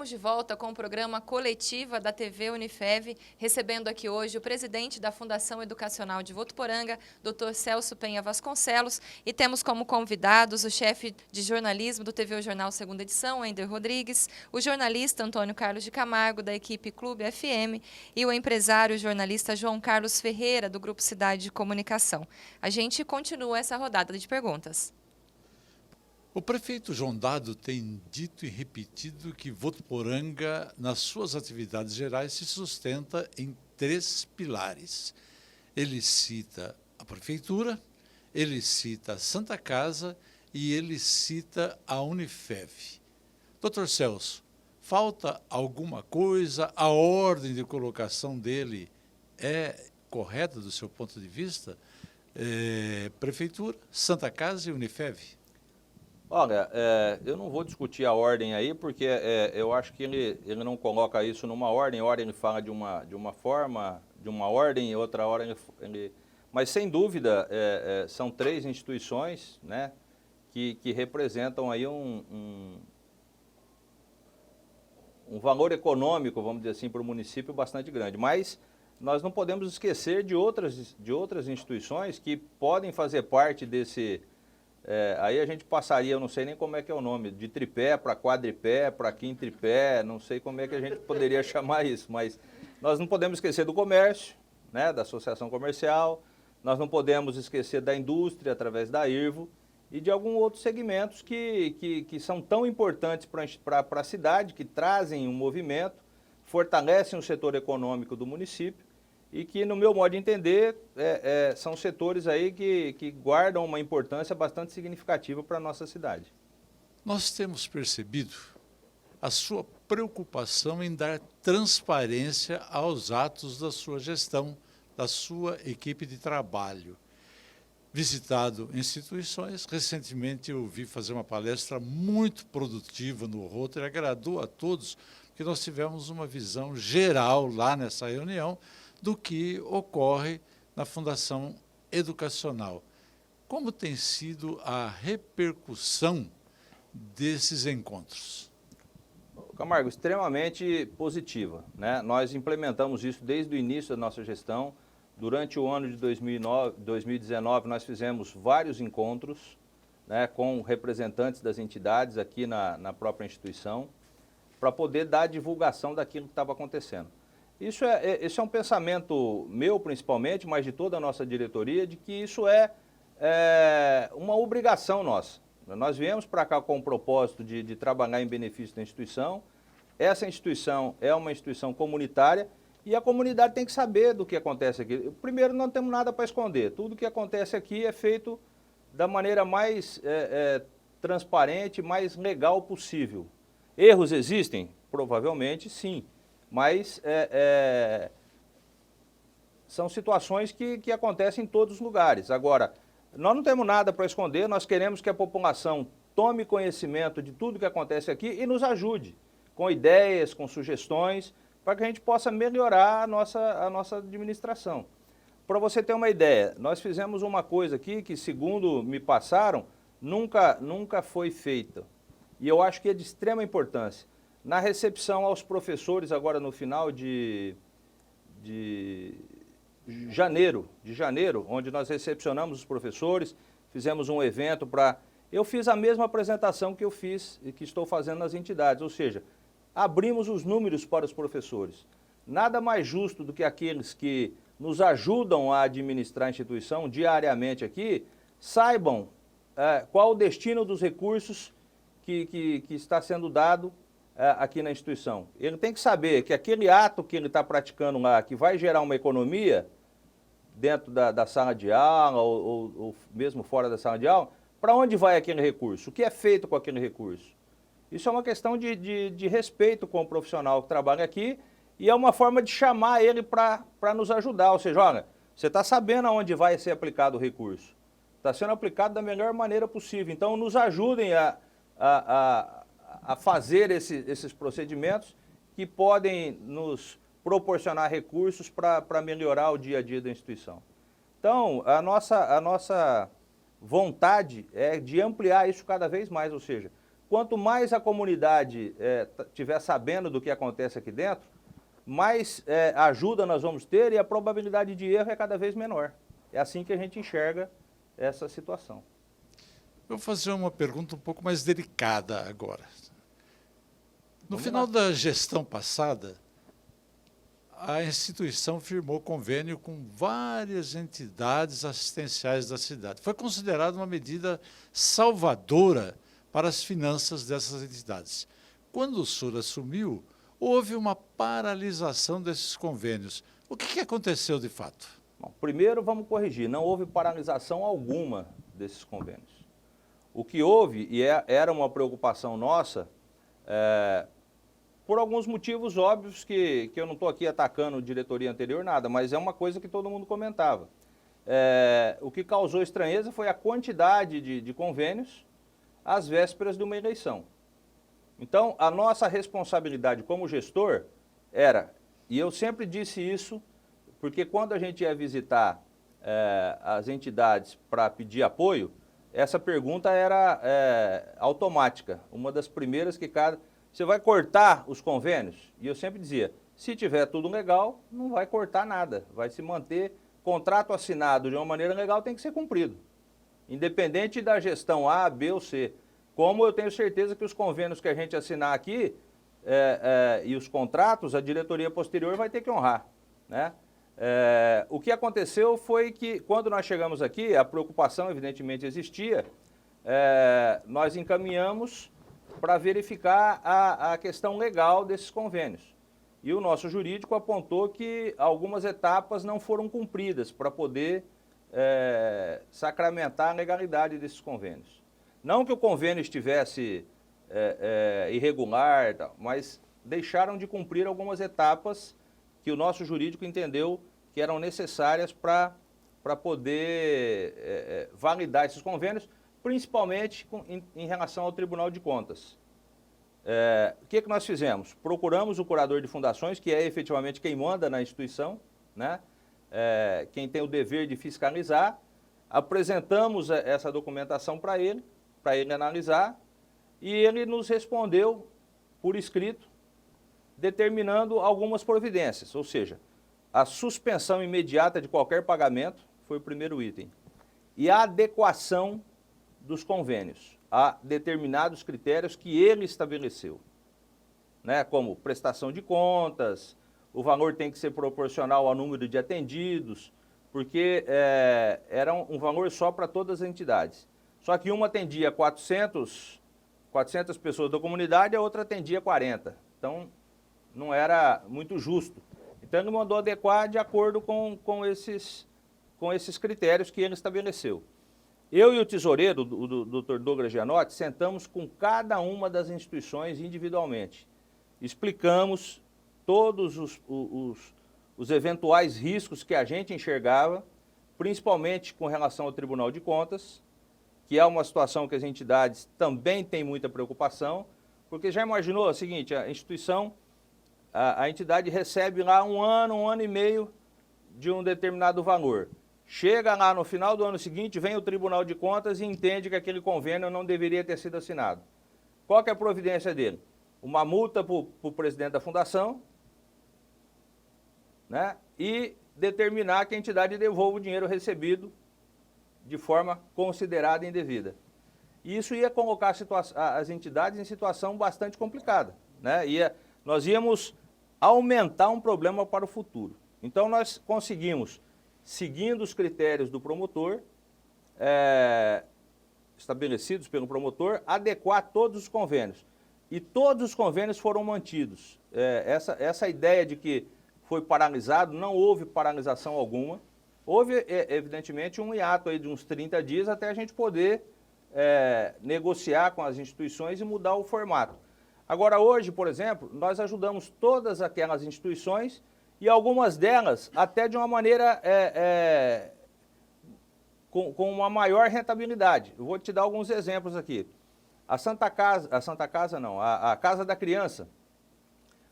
Estamos de volta com o programa Coletiva da TV Unifev, recebendo aqui hoje o presidente da Fundação Educacional de Votuporanga, Dr. Celso Penha Vasconcelos, e temos como convidados o chefe de jornalismo do TV O Jornal Segunda Edição, Ender Rodrigues, o jornalista Antônio Carlos de Camargo, da equipe Clube FM, e o empresário e jornalista João Carlos Ferreira, do Grupo Cidade de Comunicação. A gente continua essa rodada de perguntas. O prefeito João Dado tem dito e repetido que Votuporanga, nas suas atividades gerais, se sustenta em 3 pilares. Ele cita a prefeitura, ele cita a Santa Casa e ele cita a Unifev. Dr. Celso, falta alguma coisa? A ordem de colocação dele é correta do seu ponto de vista? Prefeitura, Santa Casa e Unifev? Olha, eu não vou discutir a ordem aí, porque eu acho que ele não coloca isso numa ordem. Hora ele fala de uma forma, de uma ordem, e outra hora ele... Mas, sem dúvida, são 3 instituições, né, que representam aí um valor econômico, vamos dizer assim, para o município bastante grande. Mas nós não podemos esquecer de outras instituições que podem fazer parte desse... aí a gente passaria, eu não sei nem como é que é o nome, de tripé para quadripé, para quintripé, não sei como é que a gente poderia chamar isso, mas nós não podemos esquecer do comércio, né, da associação comercial, nós não podemos esquecer da indústria através da IRVO e de alguns outros segmentos que são tão importantes para a cidade, que trazem um movimento, fortalecem o setor econômico do município, e que, no meu modo de entender, são setores aí que guardam uma importância bastante significativa para a nossa cidade. Nós temos percebido a sua preocupação em dar transparência aos atos da sua gestão, da sua equipe de trabalho. Visitado instituições, recentemente eu vi fazer uma palestra muito produtiva no Rotary, agradou a todos, porque nós tivemos uma visão geral lá nessa reunião, do que ocorre na Fundação Educacional. Como tem sido a repercussão desses encontros? Camargo, extremamente positiva, né? Nós implementamos isso desde o início da nossa gestão. Durante o ano de 2019, nós fizemos vários encontros, né, com representantes das entidades aqui na própria instituição, para poder dar divulgação daquilo que estava acontecendo. Isso é um pensamento meu, principalmente, mas de toda a nossa diretoria, de que isso é uma obrigação nossa. Nós viemos para cá com o propósito de trabalhar em benefício da instituição. Essa instituição é uma instituição comunitária e a comunidade tem que saber do que acontece aqui. Primeiro, não temos nada para esconder. Tudo que acontece aqui é feito da maneira mais transparente, mais legal possível. Erros existem? Provavelmente, sim. Mas são situações que acontecem em todos os lugares. Agora, nós não temos nada para esconder, nós queremos que a população tome conhecimento de tudo que acontece aqui e nos ajude com ideias, com sugestões, para que a gente possa melhorar a nossa administração. Para você ter uma ideia, nós fizemos uma coisa aqui que, segundo me passaram, nunca foi feita. E eu acho que é de extrema importância. Na recepção aos professores, agora no final de janeiro, onde nós recepcionamos os professores, fizemos um evento para... Eu fiz a mesma apresentação que eu fiz e que estou fazendo nas entidades, ou seja, abrimos os números para os professores. Nada mais justo do que aqueles que nos ajudam a administrar a instituição diariamente aqui, saibam qual o destino dos recursos que está sendo dado aqui na instituição. Ele tem que saber que aquele ato que ele está praticando lá, que vai gerar uma economia dentro da sala de aula ou mesmo fora da sala de aula, para onde vai aquele recurso? O que é feito com aquele recurso? Isso é uma questão de respeito com o profissional que trabalha aqui e é uma forma de chamar ele para nos ajudar. Ou seja, olha, você está sabendo aonde vai ser aplicado o recurso. Está sendo aplicado da melhor maneira possível. Então, nos ajudem a fazer esses procedimentos que podem nos proporcionar recursos para melhorar o dia a dia da instituição. Então, a nossa vontade é de ampliar isso cada vez mais, ou seja, quanto mais a comunidade estiver sabendo do que acontece aqui dentro, mais ajuda nós vamos ter e a probabilidade de erro é cada vez menor. É assim que a gente enxerga essa situação. Eu vou fazer uma pergunta um pouco mais delicada agora. No Vamos final lá. da gestão passada, a instituição firmou convênio com várias entidades assistenciais da cidade. Foi considerada uma medida salvadora para as finanças dessas entidades. Quando o senhor assumiu, houve uma paralisação desses convênios. O que aconteceu de fato? Bom, primeiro, vamos corrigir, não houve paralisação alguma desses convênios. O que houve, e era uma preocupação nossa, por alguns motivos óbvios que eu não estou aqui atacando a diretoria anterior, nada, mas é uma coisa que todo mundo comentava. O que causou estranheza foi a quantidade de convênios às vésperas de uma eleição. Então, a nossa responsabilidade como gestor era, e eu sempre disse isso, porque quando a gente ia visitar as entidades para pedir apoio, essa pergunta era automática, uma das primeiras que você vai cortar os convênios? E eu sempre dizia, se tiver tudo legal, não vai cortar nada, vai se manter. Contrato assinado de uma maneira legal tem que ser cumprido, independente da gestão A, B ou C. Como eu tenho certeza que os convênios que a gente assinar aqui e os contratos, a diretoria posterior vai ter que honrar, né? O que aconteceu foi que, quando nós chegamos aqui, a preocupação evidentemente existia, nós encaminhamos para verificar a questão legal desses convênios. E o nosso jurídico apontou que algumas etapas não foram cumpridas para poder sacramentar a legalidade desses convênios. Não que o convênio estivesse irregular, mas deixaram de cumprir algumas etapas que o nosso jurídico entendeu que eram necessárias para poder validar esses convênios, principalmente em relação ao Tribunal de Contas. O que nós fizemos? Procuramos o curador de fundações, que é efetivamente quem manda na instituição, né? Quem tem o dever de fiscalizar, apresentamos essa documentação para ele analisar, e ele nos respondeu por escrito, determinando algumas providências, ou seja, a suspensão imediata de qualquer pagamento foi o primeiro item, e a adequação dos convênios a determinados critérios que ele estabeleceu, né, como prestação de contas, o valor tem que ser proporcional ao número de atendidos, porque era um valor só para todas as entidades. Só que uma atendia 400 pessoas da comunidade, a outra atendia 40. Então, não era muito justo. Então, ele mandou adequar de acordo com esses critérios que ele estabeleceu. Eu e o tesoureiro, o Dr. Douglas Gianotti, sentamos com cada uma das instituições individualmente. Explicamos todos os eventuais riscos que a gente enxergava, principalmente com relação ao Tribunal de Contas, que é uma situação que as entidades também têm muita preocupação, porque já imaginou o seguinte, a instituição, a entidade recebe lá um ano e meio de um determinado valor. Chega lá no final do ano seguinte, vem o Tribunal de Contas e entende que aquele convênio não deveria ter sido assinado. Qual que é a providência dele? Uma multa para o presidente da fundação, né? E determinar que a entidade devolva o dinheiro recebido de forma considerada indevida. E isso ia colocar as entidades em situação bastante complicada, né? Nós íamos aumentar um problema para o futuro. Então, nós conseguimos, seguindo os critérios do promotor, estabelecidos pelo promotor, adequar todos os convênios. E todos os convênios foram mantidos. Essa ideia de que foi paralisado, não houve paralisação alguma. Houve, evidentemente, um hiato aí de uns 30 dias até a gente poder negociar com as instituições e mudar o formato. Agora, hoje, por exemplo, nós ajudamos todas aquelas instituições e algumas delas até de uma maneira com uma maior rentabilidade. Eu vou te dar alguns exemplos aqui. A Casa da Criança,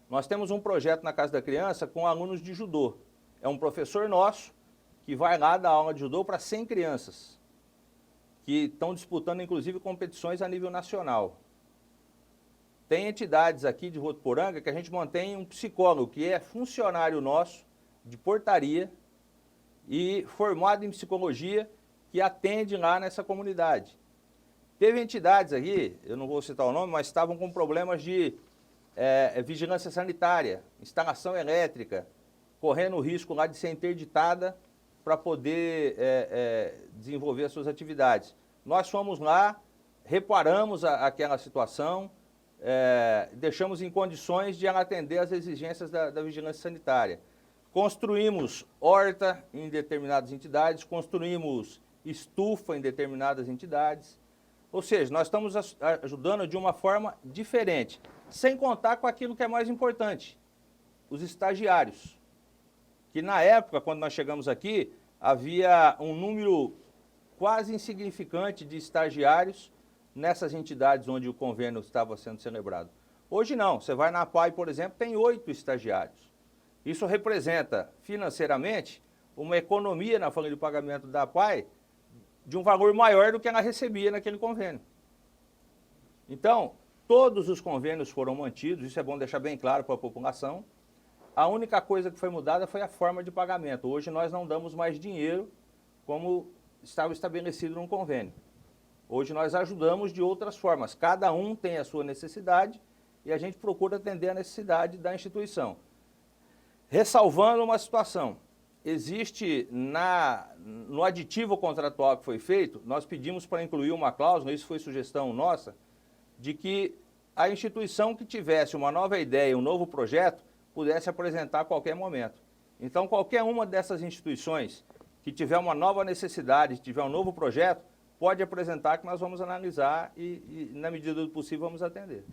nós temos um projeto na Casa da Criança com alunos de judô. É um professor nosso que vai lá dar aula de judô para 100 crianças, que estão disputando, inclusive, competições a nível nacional. Tem entidades aqui de Votuporanga que a gente mantém um psicólogo, que é funcionário nosso, de portaria, e formado em psicologia, que atende lá nessa comunidade. Teve entidades aqui, eu não vou citar o nome, mas estavam com problemas de vigilância sanitária, instalação elétrica, correndo o risco lá de ser interditada para poder desenvolver as suas atividades. Nós fomos lá, reparamos aquela situação, deixamos em condições de ela atender às exigências da vigilância sanitária. Construímos horta em determinadas entidades, construímos estufa em determinadas entidades. Ou seja, nós estamos ajudando de uma forma diferente, sem contar com aquilo que é mais importante, os estagiários. Que na época, quando nós chegamos aqui, havia um número quase insignificante de estagiários nessas entidades onde o convênio estava sendo celebrado. Hoje não, você vai na APAI, por exemplo, tem 8 estagiários. Isso representa, financeiramente, uma economia na folha de pagamento da APAI de um valor maior do que ela recebia naquele convênio. Então, todos os convênios foram mantidos, isso é bom deixar bem claro para a população. A única coisa que foi mudada foi a forma de pagamento. Hoje nós não damos mais dinheiro como estava estabelecido no convênio. Hoje nós ajudamos de outras formas. Cada um tem a sua necessidade e a gente procura atender a necessidade da instituição. Ressalvando uma situação, existe no aditivo contratual que foi feito, nós pedimos para incluir uma cláusula, isso foi sugestão nossa, de que a instituição que tivesse uma nova ideia, um novo projeto, pudesse apresentar a qualquer momento. Então, qualquer uma dessas instituições que tiver uma nova necessidade, tiver um novo projeto, pode apresentar que nós vamos analisar e na medida do possível, vamos atender.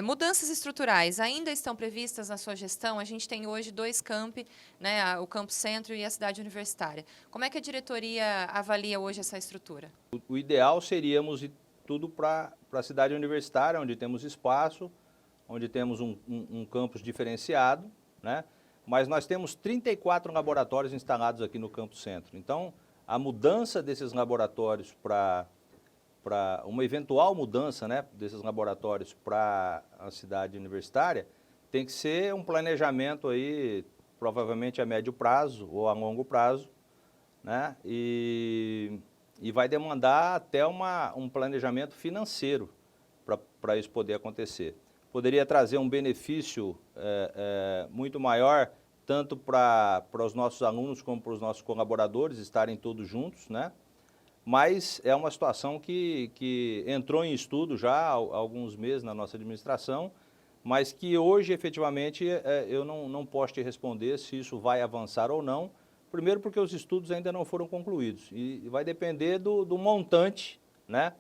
Mudanças estruturais ainda estão previstas na sua gestão? A gente tem hoje 2 campi, né, o Campo Centro e a cidade universitária. Como é que a diretoria avalia hoje essa estrutura? O ideal seríamos ir tudo para a cidade universitária, onde temos espaço, onde temos um campus diferenciado, né? Mas nós temos 34 laboratórios instalados aqui no Campo Centro. Então, a mudança desses laboratórios para uma eventual mudança, né, desses laboratórios para a cidade universitária, tem que ser um planejamento aí, provavelmente a médio prazo ou a longo prazo, né, e vai demandar até um planejamento financeiro para isso poder acontecer. Poderia trazer um benefício muito maior, tanto para os nossos alunos como para os nossos colaboradores estarem todos juntos, né? Mas é uma situação que entrou em estudo já há alguns meses na nossa administração, mas que hoje, efetivamente, eu não posso te responder se isso vai avançar ou não. Primeiro porque os estudos ainda não foram concluídos e vai depender do montante, né?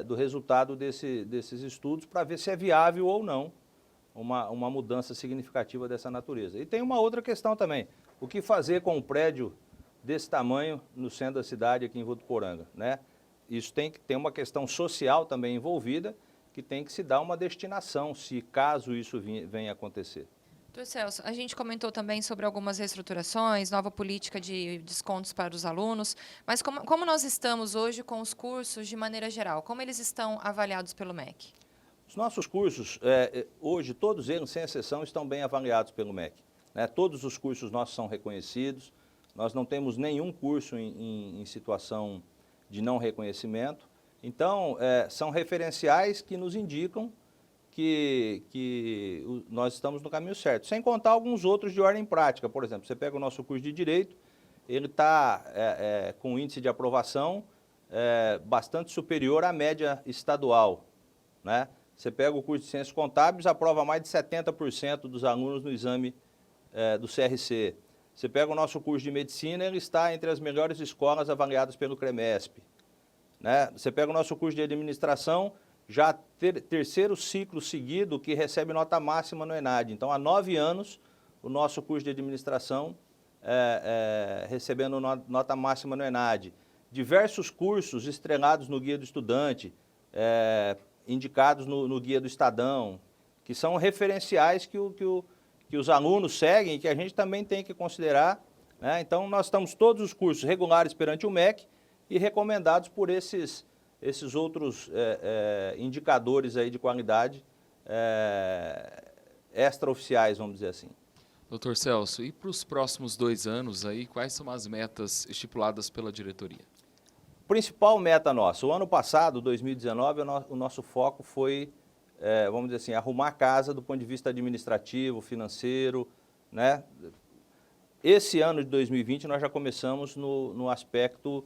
Do resultado desses estudos para ver se é viável ou não uma mudança significativa dessa natureza. E tem uma outra questão também, o que fazer com um prédio desse tamanho no centro da cidade aqui em Votuporanga, né? Isso tem uma questão social também envolvida, que tem que se dar uma destinação, se caso isso venha a acontecer. Doutor Celso, a gente comentou também sobre algumas reestruturações, nova política de descontos para os alunos, mas como nós estamos hoje com os cursos de maneira geral? Como eles estão avaliados pelo MEC? Os nossos cursos, hoje, todos eles, sem exceção, estão bem avaliados pelo MEC, né? Todos os cursos nossos são reconhecidos, nós não temos nenhum curso em situação de não reconhecimento. Então, são referenciais que nos indicam que nós estamos no caminho certo. Sem contar alguns outros de ordem prática. Por exemplo, você pega o nosso curso de Direito, ele está com um índice de aprovação bastante superior à média estadual, né? Você pega o curso de Ciências Contábeis, aprova mais de 70% dos alunos no exame do CRC. Você pega o nosso curso de Medicina, ele está entre as melhores escolas avaliadas pelo CREMESP, né? Você pega o nosso curso de Administração, já terceiro ciclo seguido que recebe nota máxima no ENAD. Então, há 9 anos, o nosso curso de Administração recebendo nota máxima no ENAD. Diversos cursos estrelados no Guia do Estudante, indicados no Guia do Estadão, que são referenciais que os alunos seguem e que a gente também tem que considerar, né? Então, nós estamos todos os cursos regulares perante o MEC e recomendados por esses outros indicadores aí de qualidade extraoficiais, vamos dizer assim. Doutor Celso, e para os próximos 2 anos aí, quais são as metas estipuladas pela diretoria? Principal meta nossa, o ano passado, 2019, o nosso foco foi, vamos dizer assim, arrumar a casa do ponto de vista administrativo, financeiro, né? Esse ano de 2020 nós já começamos no aspecto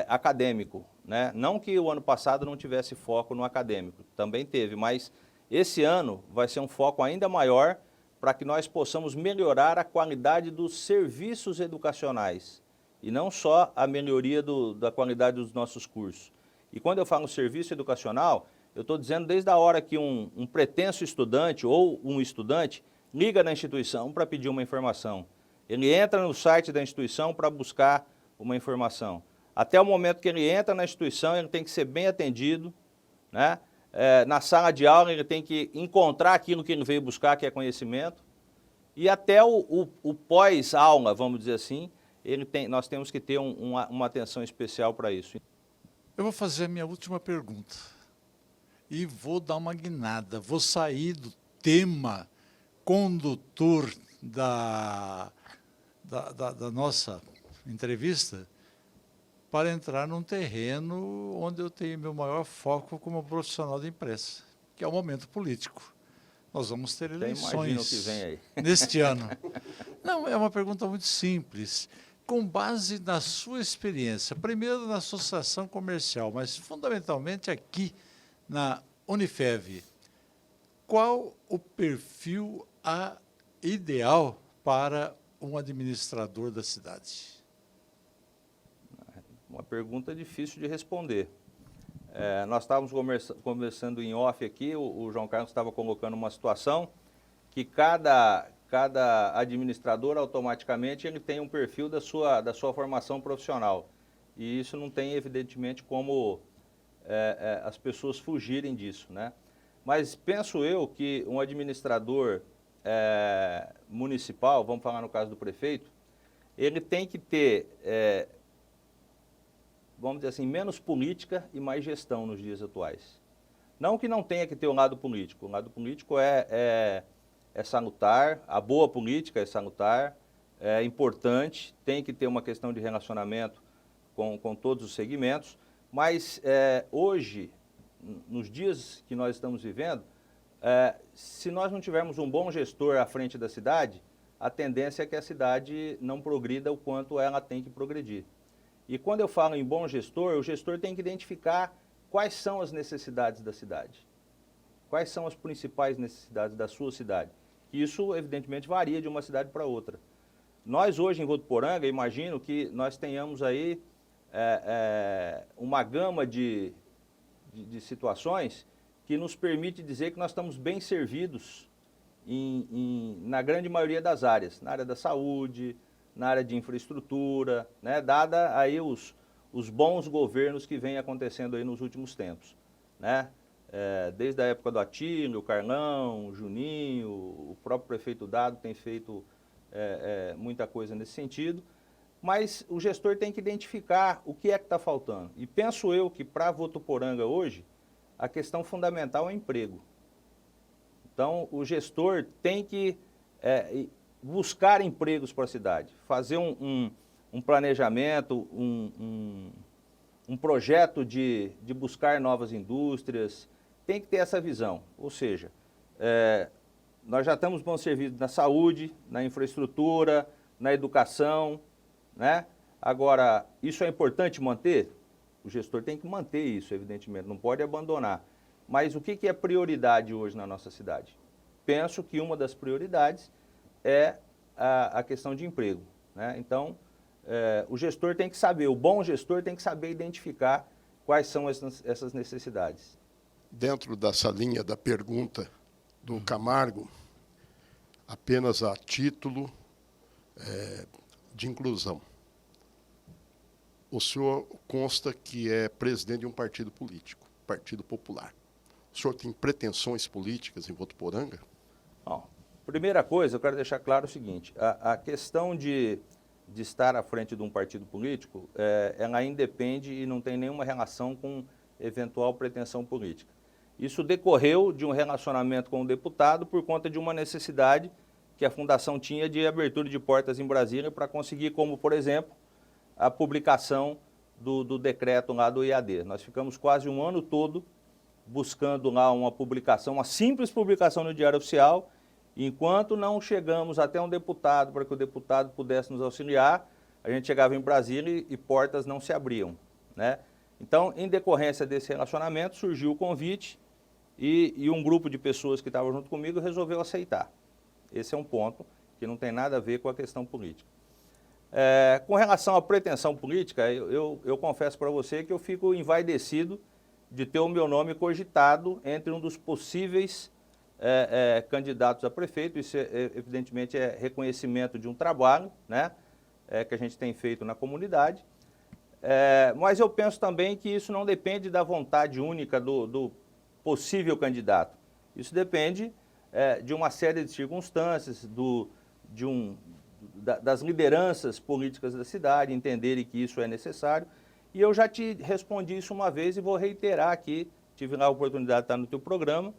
acadêmico, né? Não que o ano passado não tivesse foco no acadêmico, também teve, mas esse ano vai ser um foco ainda maior para que nós possamos melhorar a qualidade dos serviços educacionais e não só a melhoria da qualidade dos nossos cursos. E quando eu falo serviço educacional, eu estou dizendo desde a hora que um pretenso estudante ou um estudante liga na instituição para pedir uma informação. Ele entra no site da instituição para buscar uma informação. Até o momento que ele entra na instituição, ele tem que ser bem atendido, né? Na sala de aula, ele tem que encontrar aquilo que ele veio buscar, que é conhecimento. E até o pós-aula, vamos dizer assim, nós temos que ter uma atenção especial para isso. Eu vou fazer a minha última pergunta e vou dar uma guinada, vou sair do tema condutor da nossa entrevista para entrar num terreno onde eu tenho meu maior foco como profissional de imprensa, que é o momento político. Nós vamos ter eleições que vem aí. neste ano. Não, é uma pergunta muito simples. Com base na sua experiência, primeiro na associação comercial, mas fundamentalmente aqui na Unifev, qual o perfil ideal para um administrador da cidade? Uma pergunta difícil de responder. Nós estávamos conversando em off aqui, o João Carlos estava colocando uma situação que cada administrador automaticamente ele tem um perfil da sua formação profissional. E isso não tem, evidentemente, como as pessoas fugirem disso, né? Mas penso eu que um administrador municipal, vamos falar no caso do prefeito, ele tem que ter, vamos dizer assim, menos política e mais gestão nos dias atuais. Não que não tenha que ter um lado político. O lado político é salutar, a boa política é salutar, é importante, tem que ter uma questão de relacionamento com todos os segmentos, mas hoje, nos dias que nós estamos vivendo, se nós não tivermos um bom gestor à frente da cidade, a tendência é que a cidade não progrida o quanto ela tem que progredir. E quando eu falo em bom gestor, o gestor tem que identificar quais são as necessidades da cidade. Quais são as principais necessidades da sua cidade. Isso, evidentemente, varia de uma cidade para outra. Nós, hoje, em Votuporanga, imagino que nós tenhamos aí uma gama de situações que nos permite dizer que nós estamos bem servidos na grande maioria das áreas. Na área da saúde, na área de infraestrutura, né, dada aí os bons governos que vêm acontecendo aí nos últimos tempos, né? Desde a época do Atílio, o Carlão, o Juninho, o próprio prefeito Dado tem feito muita coisa nesse sentido, mas o gestor tem que identificar o que é que está faltando. E penso eu que para Votuporanga hoje, a questão fundamental é o emprego. Então, o gestor tem que buscar empregos para a cidade, fazer um planejamento, um projeto de buscar novas indústrias, tem que ter essa visão. Ou seja, nós já estamos bem servidos na saúde, na infraestrutura, na educação, né? Agora, isso é importante manter? O gestor tem que manter isso, evidentemente, não pode abandonar. Mas o que é prioridade hoje na nossa cidade? Penso que uma das prioridades é a questão de emprego, né? Então, o gestor tem que saber, o bom gestor tem que saber identificar quais são essas necessidades. Dentro dessa linha da pergunta do Camargo, apenas a título de inclusão. O senhor consta que é presidente de um partido político, Partido Popular. O senhor tem pretensões políticas em Votuporanga? Bom, primeira coisa, eu quero deixar claro o seguinte, a questão de estar à frente de um partido político, ela independe e não tem nenhuma relação com eventual pretensão política. Isso decorreu de um relacionamento com o deputado por conta de uma necessidade que a Fundação tinha de abertura de portas em Brasília para conseguir, como, por exemplo, a publicação do decreto lá do IAD. Nós ficamos quase um ano todo buscando lá uma publicação, uma simples publicação no Diário Oficial, enquanto não chegamos até um deputado para que o deputado pudesse nos auxiliar, a gente chegava em Brasília e portas não se abriam, né? Então, em decorrência desse relacionamento, surgiu o convite e um grupo de pessoas que estavam junto comigo resolveu aceitar. Esse é um ponto que não tem nada a ver com a questão política. Com relação à pretensão política, eu confesso para você que eu fico envaidecido de ter o meu nome cogitado entre um dos possíveis candidatos a prefeito. Isso, evidentemente, é reconhecimento de um trabalho, né, que a gente tem feito na comunidade. Mas eu penso também que isso não depende da vontade única do possível candidato. Isso depende de uma série de circunstâncias, das lideranças políticas da cidade, entenderem que isso é necessário. E eu já te respondi isso uma vez e vou reiterar aqui, tive lá a oportunidade de estar no teu programa,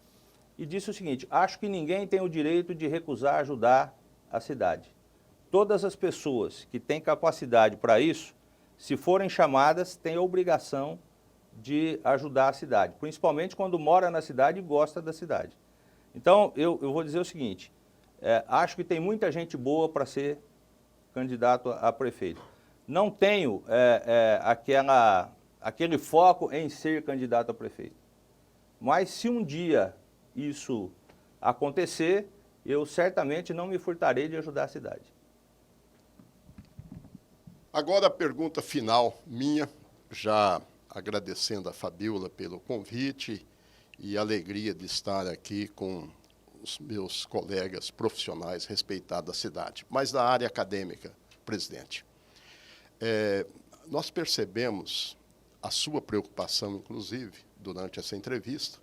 e disse o seguinte: acho que ninguém tem o direito de recusar ajudar a cidade. Todas as pessoas que têm capacidade para isso, se forem chamadas, têm a obrigação de ajudar a cidade, principalmente quando mora na cidade e gosta da cidade. Então, eu vou dizer o seguinte, acho que tem muita gente boa para ser candidato a prefeito. Não tenho aquele foco em ser candidato a prefeito. Mas se um dia isso acontecer, eu certamente não me furtarei de ajudar a cidade. Agora a pergunta final minha, já agradecendo a Fabíola pelo convite e a alegria de estar aqui com os meus colegas profissionais respeitados da cidade, mas da área acadêmica, presidente. Nós percebemos a sua preocupação, inclusive, durante essa entrevista,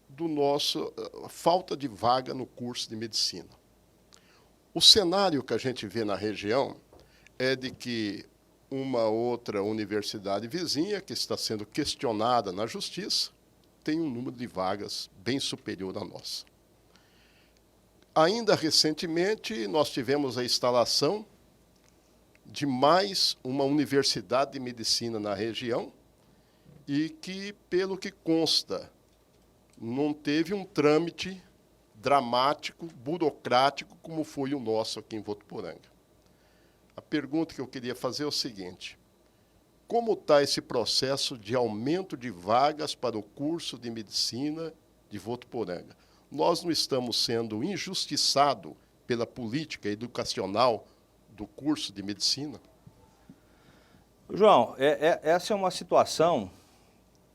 do nosso falta de vaga no curso de medicina. O cenário que a gente vê na região é de que uma outra universidade vizinha, que está sendo questionada na justiça, tem um número de vagas bem superior à nossa. Ainda recentemente, nós tivemos a instalação de mais uma universidade de medicina na região e que, pelo que consta, não teve um trâmite dramático, burocrático, como foi o nosso aqui em Votuporanga. A pergunta que eu queria fazer é o seguinte: como está esse processo de aumento de vagas para o curso de medicina de Votuporanga? Nós não estamos sendo injustiçados pela política educacional do curso de medicina? João, essa é uma situação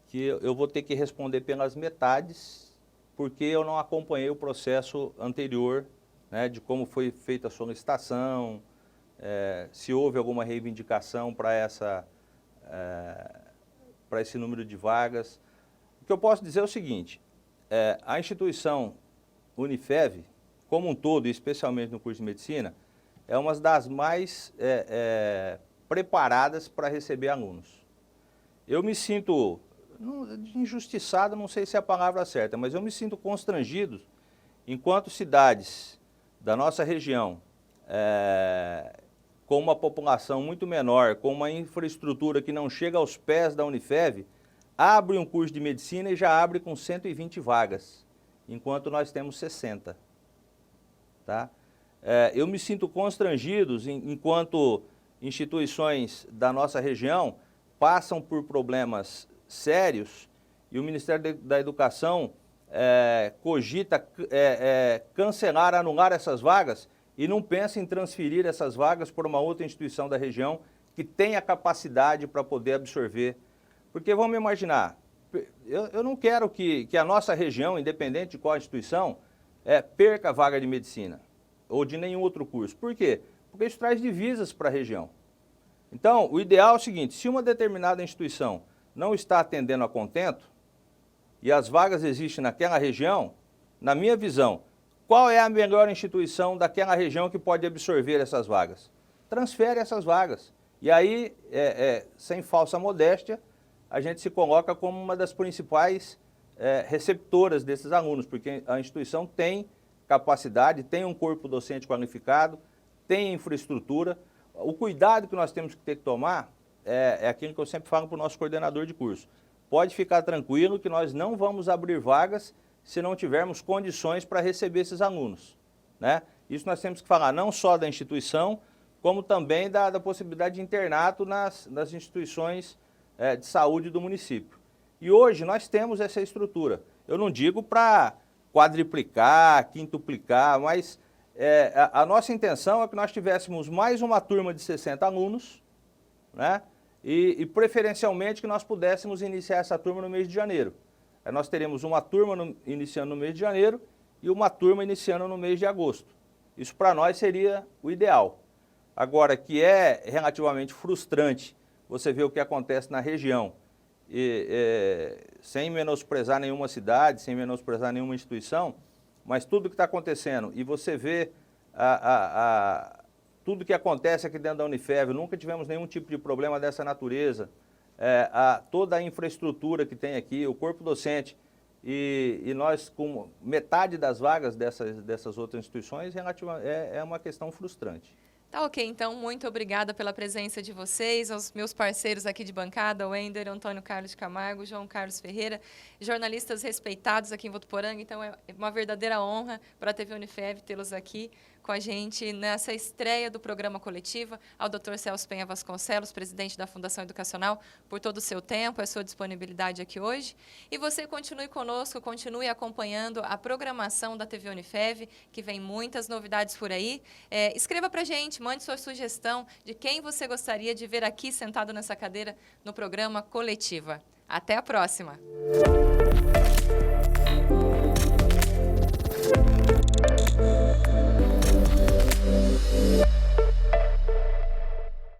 que eu vou ter que responder pelas metades, porque eu não acompanhei o processo anterior, né, de como foi feita a solicitação, se houve alguma reivindicação para esse número de vagas. O que eu posso dizer é o seguinte: a instituição Unifev, como um todo, e especialmente no curso de medicina, é uma das mais preparadas para receber alunos. Eu me sinto injustiçado, não sei se é a palavra certa, mas eu me sinto constrangido enquanto cidades da nossa região, com uma população muito menor, com uma infraestrutura que não chega aos pés da Unifev, abre um curso de medicina e já abre com 120 vagas, enquanto nós temos 60. Tá? Eu me sinto constrangido enquanto instituições da nossa região passam por problemas sérios e o Ministério da Educação cogita cancelar, anular essas vagas e não pensa em transferir essas vagas para uma outra instituição da região que tenha capacidade para poder absorver. Porque vamos imaginar, eu não quero que a nossa região, independente de qual instituição, perca a vaga de medicina ou de nenhum outro curso. Por quê? Porque isso traz divisas para a região. Então, o ideal é o seguinte: se uma determinada instituição não está atendendo a contento e as vagas existem naquela região, na minha visão, qual é a melhor instituição daquela região que pode absorver essas vagas? Transfere essas vagas. E aí, sem falsa modéstia, a gente se coloca como uma das principais receptoras desses alunos, porque a instituição tem capacidade, tem um corpo docente qualificado, tem infraestrutura. O cuidado que nós temos que ter que tomar é aquilo que eu sempre falo para o nosso coordenador de curso. Pode ficar tranquilo que nós não vamos abrir vagas se não tivermos condições para receber esses alunos, né? Isso nós temos que falar não só da instituição, como também da possibilidade de internato nas instituições de saúde do município. E hoje nós temos essa estrutura. Eu não digo para quadriplicar, quintuplicar, mas a nossa intenção é que nós tivéssemos mais uma turma de 60 alunos, né? E preferencialmente que nós pudéssemos iniciar essa turma no mês de janeiro. Nós teremos uma turma iniciando no mês de janeiro e uma turma iniciando no mês de agosto. Isso para nós seria o ideal. Agora, que é relativamente frustrante você ver o que acontece na região, sem menosprezar nenhuma cidade, sem menosprezar nenhuma instituição, mas tudo que está acontecendo, e você vê tudo que acontece aqui dentro da Unifev, nunca tivemos nenhum tipo de problema dessa natureza, toda a infraestrutura que tem aqui, o corpo docente, e nós com metade das vagas dessas outras instituições, é uma questão frustrante. Tá ok, então, muito obrigada pela presença de vocês, aos meus parceiros aqui de bancada, o Ender, Antônio Carlos de Camargo, João Carlos Ferreira, jornalistas respeitados aqui em Votuporanga, então é uma verdadeira honra para a TV Unifev tê-los aqui com a gente nessa estreia do programa Coletiva, ao Dr. Celso Penha Vasconcelos, presidente da Fundação Educacional, por todo o seu tempo, a sua disponibilidade aqui hoje. E você continue conosco, continue acompanhando a programação da TV Unifev, que vem muitas novidades por aí. Escreva para a gente, mande sua sugestão de quem você gostaria de ver aqui sentado nessa cadeira no programa Coletiva. Até a próxima!